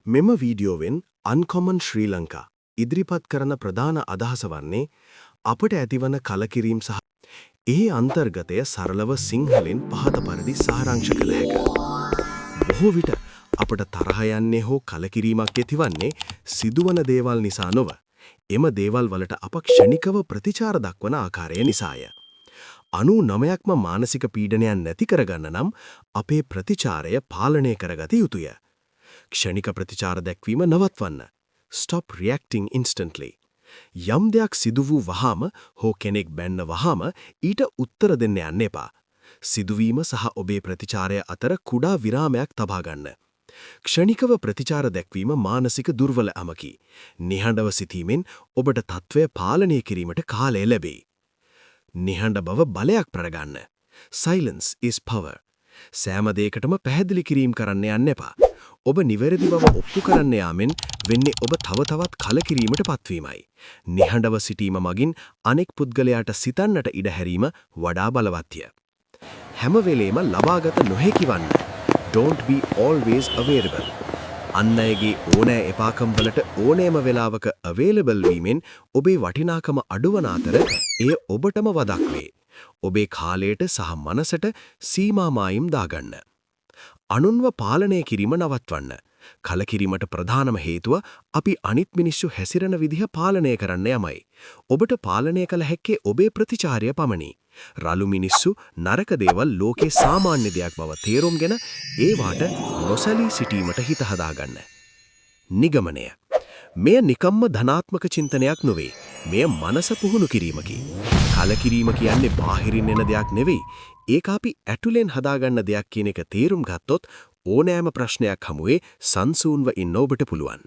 මෙම වීඩියෝවෙන් අන්කොමන් ශ්‍රී ලංකා ඉදිරිපත් කරන ප්‍රධාන අදහස වන්නේ අපට ඇතිවන කලකිරීම සහ ඒ අන්තර්ගතය සරලව සිංහලෙන් පහත පරිදි සාරාංශ කළ හැක. බොහෝ විට අපට තරහ යන්නේ හෝ කලකිරීමක් ඇතිවන්නේ සිදුවන දේවල් නිසා නොව එම දේවල් වලට අප ක්ෂණිකව ප්‍රතිචාර දක්වන ආකාරය නිසාය. 99%ක්ම මානසික පීඩනයන් නැති කරගන්න නම් අපේ ප්‍රතිචාරය පාලනය කරගත යුතුය. ක්ෂණික ප්‍රතිචාර දැක්වීම නවත්වන්න. Stop reacting instantly. යම් දෙයක් සිදු වූ වහාම හෝ කෙනෙක් බැන්න වහාම ඊට උත්තර දෙන්න යන්න එපා. සිදුවීම සහ ඔබේ ප්‍රතිචාරය අතර කුඩා විරාමයක් තබා ගන්න. ක්ෂණිකව ප්‍රතිචාර දැක්වීම මානසික දුර්වලකමකි. නිහඬව සිටීමෙන් ඔබට තත්ත්වය පාලනය කිරීමට කාලය ලැබේ. නිහඬ බව බලයක් ප්‍රගන්න. Silence is power. සෑම දෙයකටම පැහැදිලි කිරීම කරන්න යන්න එපා. ඔබ නිවැරදි බව ඔප්පු කරන්න යාමෙන් වෙන්නේ ඔබ තව තවත් කලකිරීමට පත්වීමයි. නිහඬව සිටීම මගින් අනෙක් පුද්ගලයාට සිතන්නට ඉඩ හැරීම වඩා බලවත්ය. හැම වෙලේම ලබාගත නොහැකි වන්න. Don't be always available. අන් අයගේ ඕනෑ එපාකම් වලට ඕනෑම වෙලාවක available වීමෙන් ඔබේ වටිනාකම අඩුවන අතර එය ඔබටම වදක් වේ. ඔබේ කාලයට සහ මනසට සීමා මායිම් දාගන්න. අනුන්ව පාලනය කිරීම නවත්වන්න. කලකිරීමට ප්‍රධානම හේතුව අපි අනිත් මිනිස්සු හැසිරෙන විදිහ පාලනය කරන්න යමයි. ඔබට පාලනය කළ හැක්කේ ඔබේ ප්‍රතිචාරය පමණි. රළු මිනිස්සු නරක දේවල් ලෝකේ සාමාන්‍ය දෙයක් බව තේරුම්ගෙන ඒවාට නොසැලී සිටීමට හිත හදාගන්න. නිගමනය. මෙය නිකම්ම ධනාත්මක චින්තනයක් නොවේ. මෙය මනස පුහුණු කිරීමකි. කලකිරීම කියන්නේ බාහිරින් එන දෙයක් නෙවෙයි. ඒක අපි ඇතුලෙන් හදාගන්න දෙයක් කියන එක තේරුම් ගත්තොත් ඕනෑම ප්‍රශ්නයක් හමුවේ සංසූන්ව ඉන්න ඔබට පුළුවන්.